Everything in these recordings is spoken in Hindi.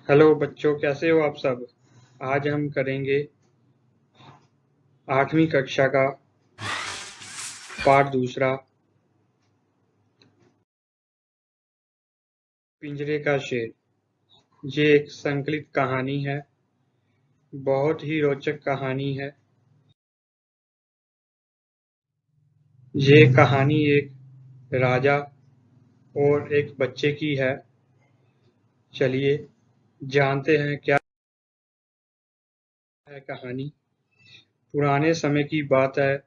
हेलो बच्चों, कैसे हो आप सब। आज हम करेंगे 8वीं कक्षा का पाठ दूसरा, पिंजरे का शेर। ये एक संकलित कहानी है। बहुत ही रोचक कहानी है। ये कहानी एक राजा और एक बच्चे की है। चलिए जानते हैं क्या है कहानी। पुराने समय की बात है।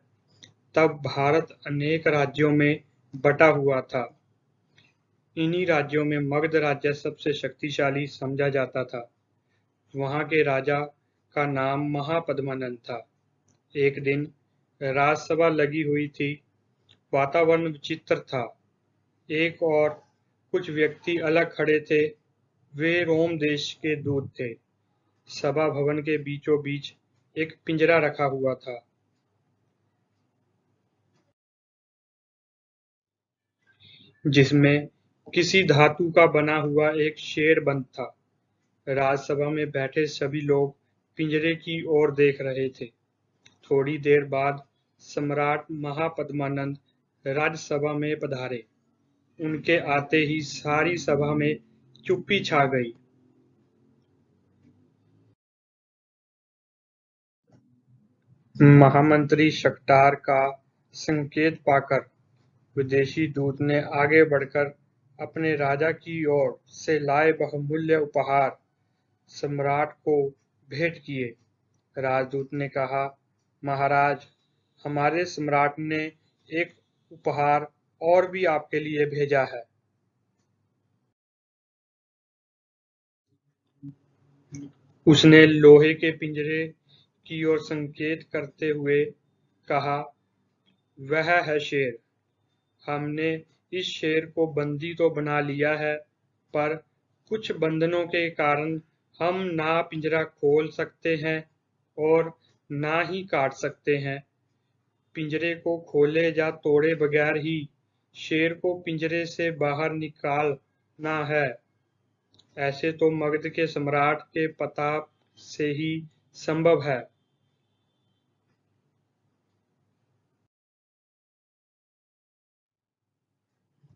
तब भारत अनेक राज्यों में बटा हुआ था। इन्हीं राज्यों में मगध राज्य सबसे शक्तिशाली समझा जाता था। वहाँ के राजा का नाम महापद्मानंद था। एक दिन राजसभा लगी हुई थी। वातावरण विचित्र था। एक और कुछ व्यक्ति अलग खड़े थे। वे रोम देश के दूत थे। सभा भवन के बीचों बीच एक पिंजरा रखा हुआ था, जिसमें किसी धातु का बना हुआ एक शेर बंद था। राजसभा में बैठे सभी लोग पिंजरे की ओर देख रहे थे। थोड़ी देर बाद सम्राट महापद्मानंद राज्यसभा में पधारे। उनके आते ही सारी सभा में चुप्पी छा गई। महामंत्री शक्तार का संकेत पाकर विदेशी दूत ने आगे बढ़कर अपने राजा की ओर से लाए बहुमूल्य उपहार सम्राट को भेंट किए। राजदूत ने कहा, महाराज, हमारे सम्राट ने एक उपहार और भी आपके लिए भेजा है। उसने लोहे के पिंजरे की ओर संकेत करते हुए कहा, वह है शेर। हमने इस शेर को बंदी तो बना लिया है, पर कुछ बंधनों के कारण हम ना पिंजरा खोल सकते हैं और ना ही काट सकते हैं। पिंजरे को खोले या तोड़े बगैर ही शेर को पिंजरे से बाहर निकालना है। ऐसे तो मगध के सम्राट के प्रताप से ही संभव है।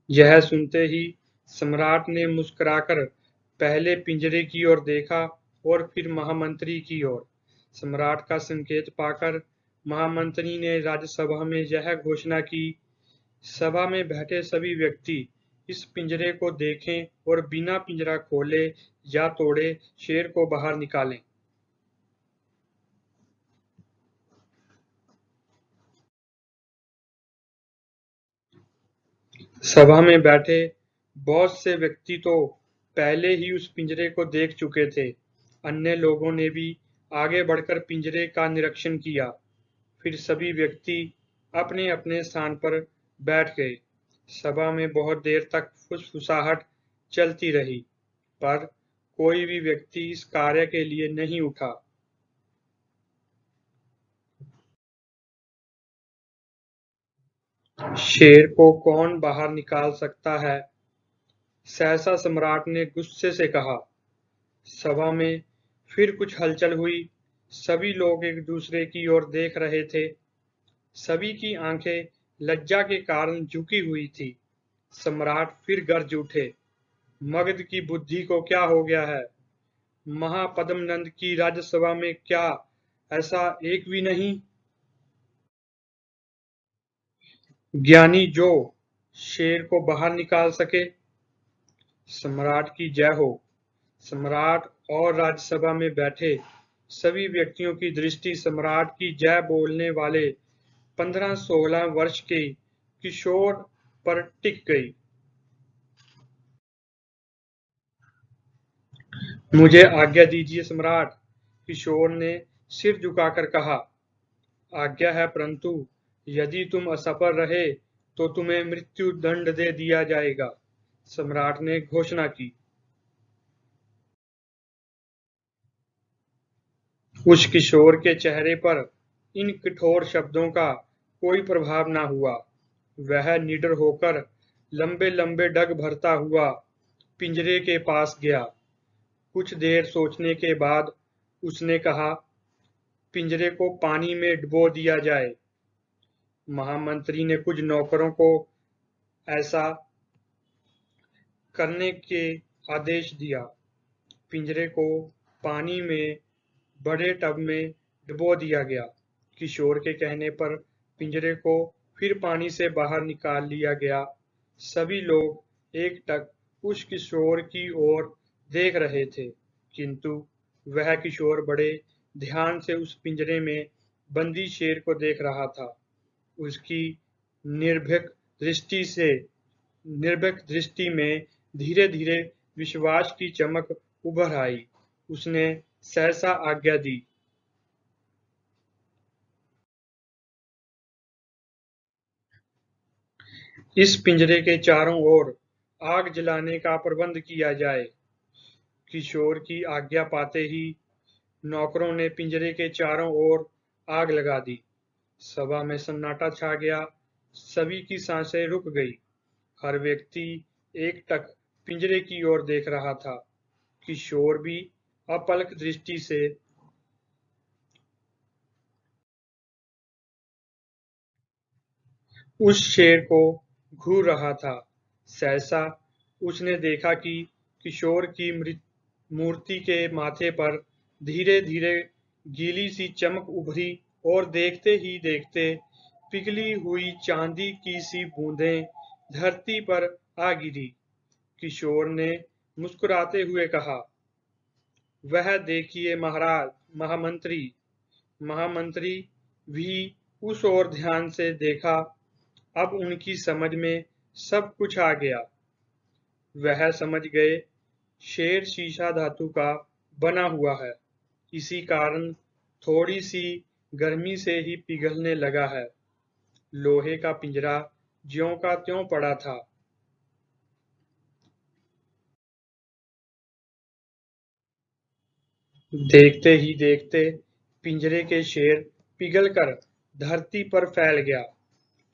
यह सुनते ही सम्राट ने मुस्कुराकर पहले पिंजरे की ओर देखा और फिर महामंत्री की ओर। सम्राट का संकेत पाकर महामंत्री ने राज्यसभा में यह घोषणा की, सभा में बैठे सभी व्यक्ति इस पिंजरे को देखें और बिना पिंजरा खोले या तोड़े शेर को बाहर निकालें। सभा में बैठे बहुत से व्यक्ति तो पहले ही उस पिंजरे को देख चुके थे। अन्य लोगों ने भी आगे बढ़कर पिंजरे का निरीक्षण किया। फिर सभी व्यक्ति अपने-अपने स्थान पर बैठ गए। सभा में बहुत देर तक फुसफुसाहट चलती रही, पर कोई भी व्यक्ति इस कार्य के लिए नहीं उठा। शेर को कौन बाहर निकाल सकता है? सहसा सम्राट ने गुस्से से कहा। सभा में फिर कुछ हलचल हुई। सभी लोग एक दूसरे की ओर देख रहे थे। सभी की आंखें लज्जा के कारण झुकी हुई थी। सम्राट फिर गरज उठे, मगध की बुद्धि को क्या हो गया है? महापद्मनंद की राज्यसभा में क्या ऐसा एक भी नहीं ज्ञानी जो शेर को बाहर निकाल सके? सम्राट की जय हो। सम्राट और राज्यसभा में बैठे सभी व्यक्तियों की दृष्टि सम्राट की जय बोलने वाले 15-16 वर्ष के किशोर पर टिक गई। मुझे आज्ञा दीजिए सम्राट, किशोर ने सिर झुकाकर कहा। आज्ञा है, परंतु यदि तुम असफल रहे तो तुम्हें मृत्यु दंड दे दिया जाएगा, सम्राट ने घोषणा की। उस किशोर के चेहरे पर इन कठोर शब्दों का कोई प्रभाव न हुआ। वह निडर होकर लंबे लंबे डग भरता हुआ पिंजरे के पास गया। कुछ देर सोचने के बाद उसने कहा, पिंजरे को पानी में डुबो दिया जाए। महामंत्री ने कुछ नौकरों को ऐसा करने के आदेश दिया। पिंजरे को पानी में बड़े टब में डुबो दिया गया। किशोर के कहने पर पिंजरे को फिर पानी से बाहर निकाल लिया गया। सभी लोग एकटक उस किशोर की ओर देख रहे थे, किंतु वह किशोर बड़े ध्यान से उस पिंजरे में बंदी शेर को देख रहा था। उसकी निर्भीक दृष्टि में धीरे-धीरे विश्वास की चमक उभर आई। उसने सहसा आज्ञा दी। इस पिंजरे के चारों ओर आग जलाने का प्रबंध किया जाए। किशोर की आज्ञा पाते ही नौकरों ने पिंजरे के चारों ओर आग लगा दी। सभा में सन्नाटा छा गया। सभी की सांसें रुक गई। हर व्यक्ति एकटक पिंजरे की ओर देख रहा था। किशोर भी अपलक दृष्टि से उस शेर को घूर रहा था। सहसा उसने देखा कि किशोर की मूर्ति के माथे पर धीरे-धीरे गीली सी चमक उभरी और देखते ही देखते पिघली हुई चांदी की सी बूंदें धरती पर आ गिरी। किशोर ने मुस्कुराते हुए कहा, वह देखिए महाराज, महामंत्री। महामंत्री भी उस ओर ध्यान से देखा। अब उनकी समझ में सब कुछ आ गया। वह समझ गए, शेर शीशा धातु का बना हुआ है, इसी कारण थोड़ी सी गर्मी से ही पिघलने लगा है। लोहे का पिंजरा ज्यों का त्यों पड़ा था। देखते ही देखते पिंजरे के शेर पिघलकर धरती पर फैल गया।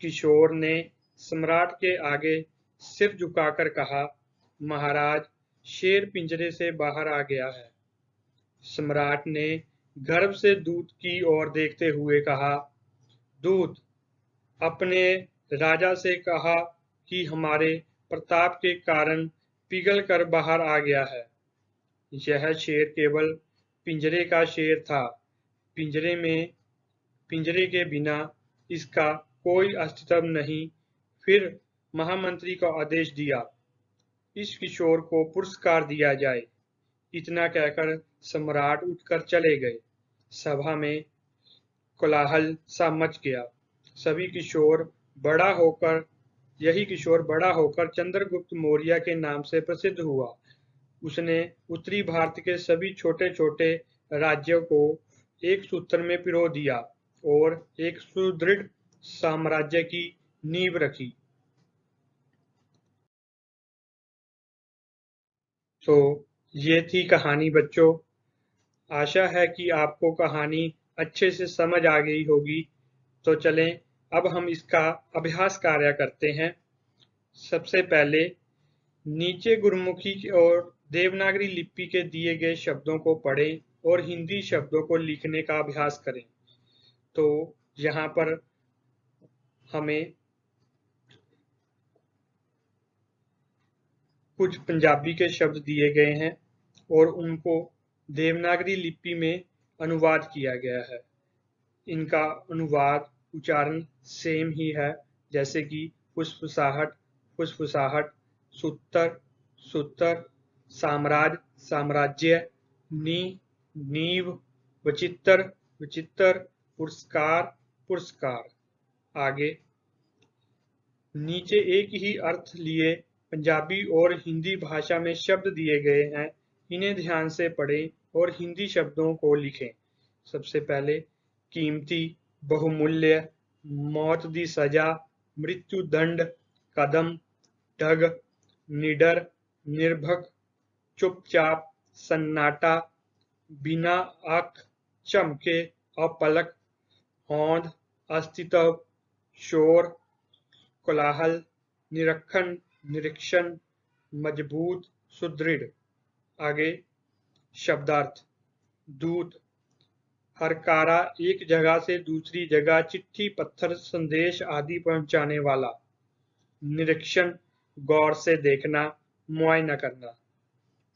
किशोर ने सम्राट के आगे सिर झुकाकर कहा, महाराज, शेर पिंजरे से बाहर आ गया है। सम्राट ने गर्व से दूत की ओर देखते हुए कहा, दूत, अपने राजा से कहा कि हमारे प्रताप के कारण पिघल कर बाहर आ गया है। यह शेर केवल पिंजरे का शेर था। पिंजरे के बिना इसका कोई अस्तित्व नहीं। फिर महामंत्री को आदेश दिया, इस किशोर को पुरस्कार दिया जाए। इतना कहकर सम्राट उठकर चले गए। सभा में कोलाहल सा मच गया। यही किशोर बड़ा होकर चंद्रगुप्त मौर्य के नाम से प्रसिद्ध हुआ। उसने उत्तरी भारत के सभी छोटे-छोटे राज्यों को एक सूत्र में पिरो दिया और एक सुदृढ़ साम्राज्य की नींव रखी। तो ये थी कहानी बच्चों। आशा है कि आपको कहानी अच्छे से समझ आ गई होगी। तो चलें, अब हम इसका अभ्यास कार्य करते हैं। सबसे पहले नीचे गुरुमुखी और देवनागरी लिपि के दिए गए शब्दों को पढ़ें और हिंदी शब्दों को लिखने का अभ्यास करें। तो यहाँ पर हमें कुछ पंजाबी के शब्द दिए गए हैं और उनको देवनागरी लिपि में अनुवाद किया गया है। इनका अनुवाद उच्चारण सेम ही है, जैसे कि फुसफुसाहट, फुसफुसाहट, सूत्र, सूत्र, साम्राज्य, साम्राज्य, नींव, वचित्र, विचित्र, पुरस्कार, पुरस्कार। आगे नीचे एक ही अर्थ लिए पंजाबी और हिंदी भाषा में शब्द दिए गए हैं। इन्हें ध्यान से पढ़ें और हिंदी शब्दों को लिखें। सबसे पहले कीमती, बहुमूल्य, मौत दी सजा, मृत्यु दंड, कदम, ढग, निडर, निर्भक, चुपचाप, सन्नाटा, बिना आंख चमके, अपलक, होंद, अस्तित्व, शोर, कोलाहल, निरीक्षण, मजबूत, सुदृढ़। आगे शब्दार्थ दूत, हरकारा एक जगह से दूसरी जगह चिट्ठी पत्थर संदेश आदि पहुंचाने वाला। निरीक्षण गौर से देखना मुआयना करना।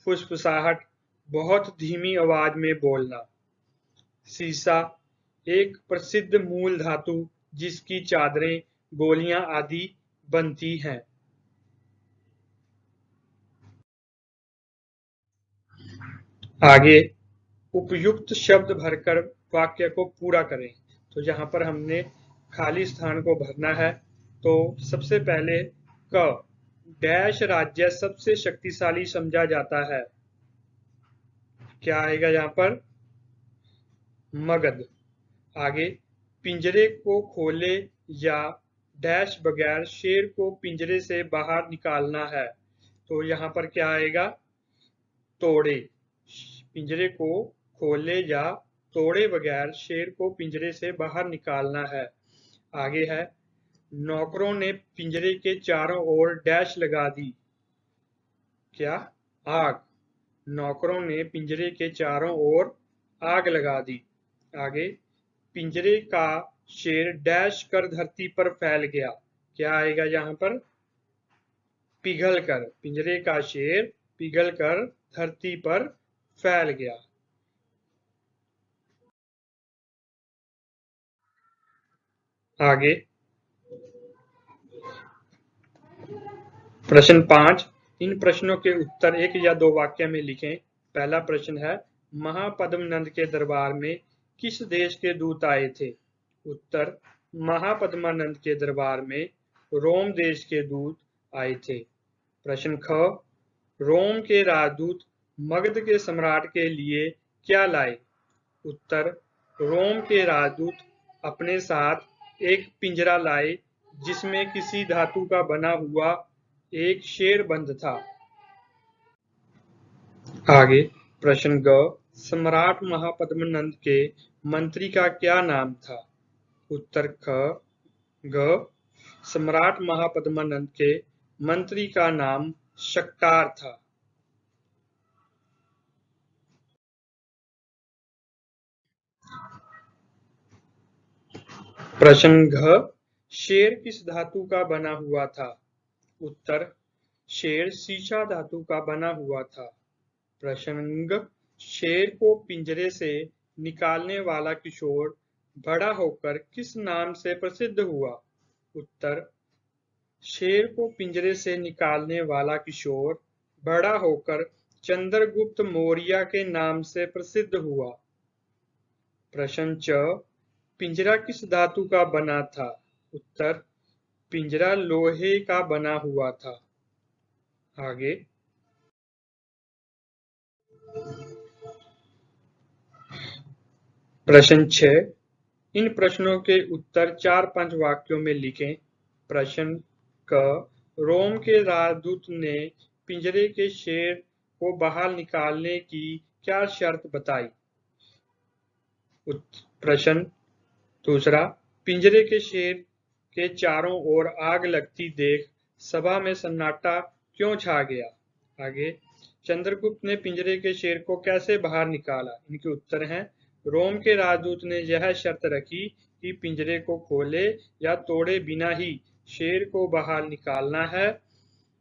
फुसफुसाहट बहुत धीमी आवाज में बोलना। सीसा एक प्रसिद्ध मूल धातु जिसकी चादरें गोलियां आदि बनती हैं। आगे उपयुक्त शब्द भरकर वाक्य को पूरा करें। तो यहाँ पर हमने खाली स्थान को भरना है। तो सबसे पहले क डैश राज्य सबसे शक्तिशाली समझा जाता है। क्या आएगा यहाँ पर? मगध। आगे पिंजरे को खोले या डैश बगैर शेर को पिंजरे से बाहर निकालना है। तो यहाँ पर क्या आएगा? तोड़े। पिंजरे को खोले या तोड़े बगैर शेर को पिंजरे से बाहर निकालना है। आगे है नौकरों ने पिंजरे के चारों ओर डैश लगा दी। क्या? आग। नौकरों ने पिंजरे के चारों ओर आग लगा दी। आगे पिंजरे का शेर डैश कर धरती पर फैल गया। क्या आएगा यहाँ पर? पिघल कर। पिंजरे का शेर पिघल कर धरती पर फैल गया। आगे प्रश्न 5। इन प्रश्नों के उत्तर एक या दो वाक्य में लिखें। पहला प्रश्न है महापद्मनंद के दरबार में किस देश के दूत आए थे? उत्तर महापद्मानंद के दरबार में रोम देश के दूत आए थे। प्रश्न ख रोम के राजदूत मगध के सम्राट के लिए क्या लाए? उत्तर रोम के राजदूत अपने साथ एक पिंजरा लाए जिसमें किसी धातु का बना हुआ एक शेर बंद था। आगे प्रश्न ग सम्राट महापद्मनंद के मंत्री का क्या नाम था? उत्तर ग सम्राट महापद्मनंद के मंत्री का नाम शक्कार था। प्रश्न घ शेर किस धातु का बना हुआ था? उत्तर शेर सीसा धातु का बना हुआ था। प्रश्न ग शेर को पिंजरे से निकालने वाला किशोर बड़ा होकर किस नाम से प्रसिद्ध हुआ? उत्तर शेर को पिंजरे से निकालने वाला किशोर बड़ा होकर चंद्रगुप्त मौर्य के नाम से प्रसिद्ध हुआ। प्रश्न च पिंजरा किस धातु का बना था? उत्तर पिंजरा लोहे का बना हुआ था। आगे प्रश्न 6। इन प्रश्नों के उत्तर 4-5 वाक्यों में लिखें। प्रश्न क रोम के राजदूत ने पिंजरे के शेर को बाहर निकालने की क्या शर्त बताई? प्रश्न दूसरा पिंजरे के शेर के चारों ओर आग लगती देख सभा में सन्नाटा क्यों छा गया? आगे चंद्रगुप्त ने पिंजरे के शेर को कैसे बाहर निकाला? इनके उत्तर हैं रोम के राजदूत ने यह शर्त रखी कि पिंजरे को खोले या तोड़े बिना ही शेर को बाहर निकालना है।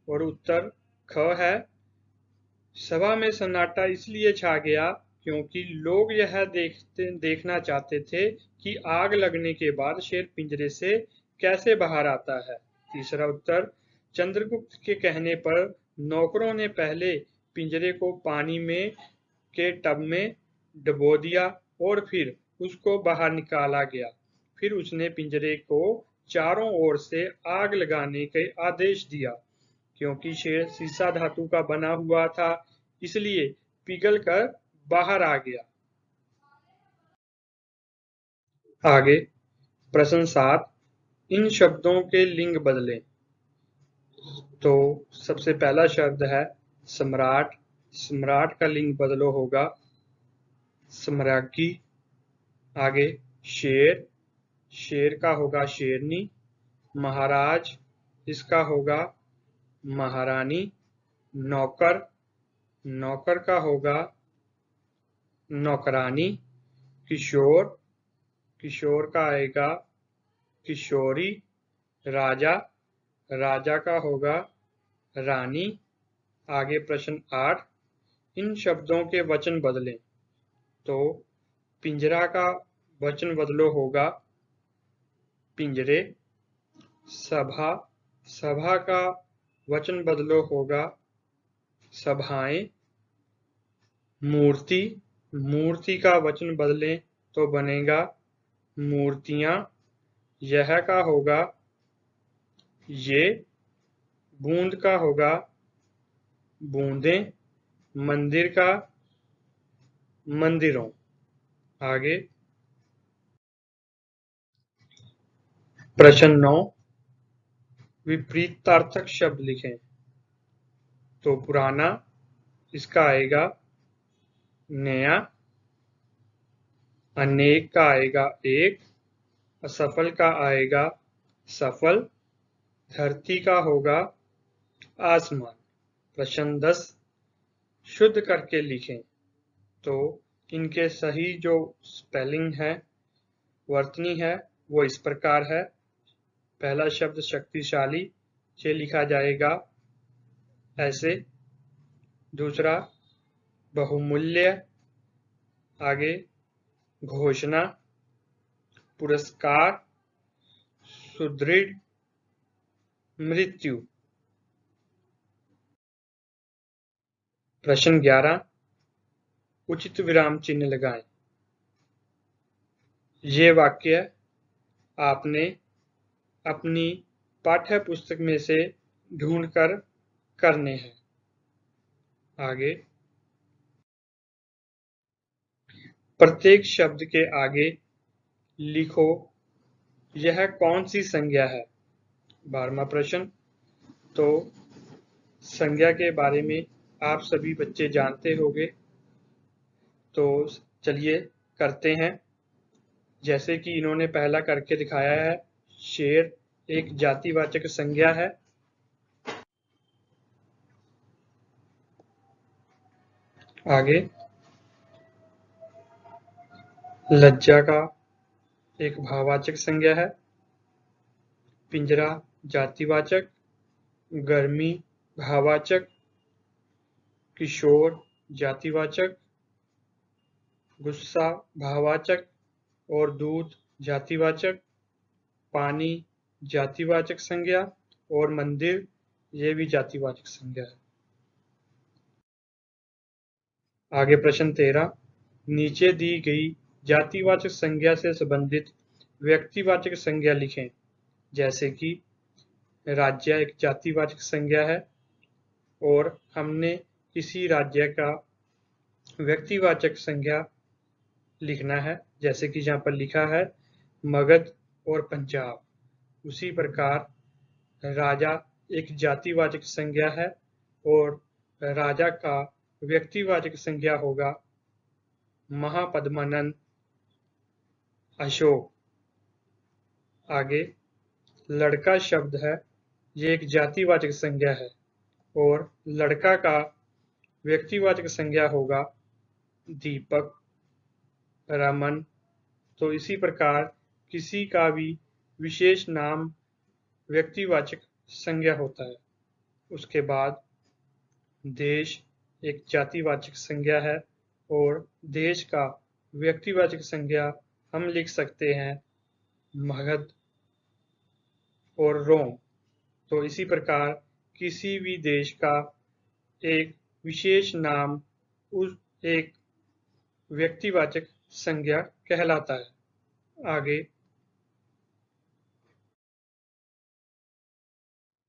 और उत्तर ख है सभा में सन्नाटा इसलिए छा गया क्योंकि लोग यह देखना चाहते थे कि आग लगने के बाद शेर पिंजरे से कैसे बाहर आता है। तीसरा उत्तर चंद्रगुप्त के कहने पर नौकरों ने पहले पिंजरे को पानी में के टब में डुबो दिया और फिर उसको बाहर निकाला गया। फिर उसने पिंजरे को चारों ओर से आग लगाने के आदेश दिया। क्योंकि शेर सीसा धातु का बना हुआ था इसलिए पिघल कर बाहर आ गया। आगे प्रश्न 7। इन शब्दों के लिंग बदलें। तो सबसे पहला शब्द है सम्राट। सम्राट का लिंग बदलो होगा सम्राज्ञी। आगे शेर, शेर का होगा शेरनी। महाराज, इसका होगा महारानी। नौकर, नौकर का होगा नौकरानी। किशोर, किशोर का आएगा किशोरी। राजा, राजा का होगा रानी। आगे प्रश्न 8, इन शब्दों के वचन बदलें। तो पिंजरा का वचन बदलो होगा पिंजरे। सभा, सभा का वचन बदलो होगा सभाएं। मूर्ति, मूर्ति का वचन बदलें तो बनेगा मूर्तियां। यह का होगा ये। बूंद का होगा बूंदें। मंदिर का मंदिरों। आगे प्रश्न 9, विपरीतार्थक शब्द लिखें। तो पुराना, इसका आएगा नया। अनेक का आएगा एक। असफल का आएगा सफल। धरती का होगा आसमान। प्रश्न 10, शुद्ध करके लिखें। तो इनके सही जो स्पेलिंग है, वर्तनी है, वो इस प्रकार है। पहला शब्द शक्तिशाली से लिखा जाएगा ऐसे। दूसरा बहुमूल्य। आगे घोषणा, पुरस्कार, सुदृढ़, मृत्यु। प्रश्न 11, उचित विराम चिन्ह लगाएं। ये वाक्य आपने अपनी पाठ्य पुस्तक में से ढूंढकर करने हैं। आगे प्रत्येक शब्द के आगे लिखो यह कौन सी संज्ञा है। 12वां प्रश्न, तो संज्ञा के बारे में आप सभी बच्चे जानते होंगे, तो चलिए करते हैं। जैसे कि इन्होंने पहला करके दिखाया है, शेर एक जातिवाचक संज्ञा है। आगे लज्जा का एक भाववाचक संज्ञा है। पिंजरा जातिवाचक। गर्मी भाववाचक। किशोर जातिवाचक। गुस्सा भाववाचक और दूध जातिवाचक। पानी जातिवाचक संज्ञा और मंदिर ये भी जातिवाचक संज्ञा है। आगे प्रश्न 13, नीचे दी गई जातिवाचक संज्ञा से संबंधित व्यक्तिवाचक संज्ञा लिखें। जैसे कि राज्य एक जातिवाचक संज्ञा है और हमने किसी राज्य का व्यक्तिवाचक संज्ञा लिखना है, जैसे कि यहाँ पर लिखा है मगध और पंजाब। उसी प्रकार राजा एक जातिवाचक संज्ञा है और राजा का व्यक्तिवाचक संज्ञा होगा महापद्मानंद, अशोक। आगे लड़का शब्द है, ये एक जातिवाचक संज्ञा है और लड़का का व्यक्तिवाचक संज्ञा होगा दीपक, रमन। तो इसी प्रकार किसी का भी विशेष नाम व्यक्तिवाचक संज्ञा होता है। उसके बाद देश एक जातिवाचक संज्ञा है और देश का व्यक्तिवाचक संज्ञा हम लिख सकते हैं मगध और रोम। तो इसी प्रकार किसी भी देश का एक विशेष नाम उस एक व्यक्तिवाचक संज्ञा कहलाता है। आगे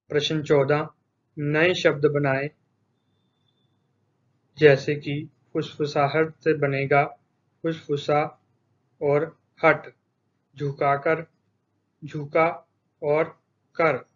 प्रश्न 14, नए शब्द बनाएं। जैसे कि फुसफुसाहट से बनेगा फुसफुसा और हट। झुकाकर, झुका और कर।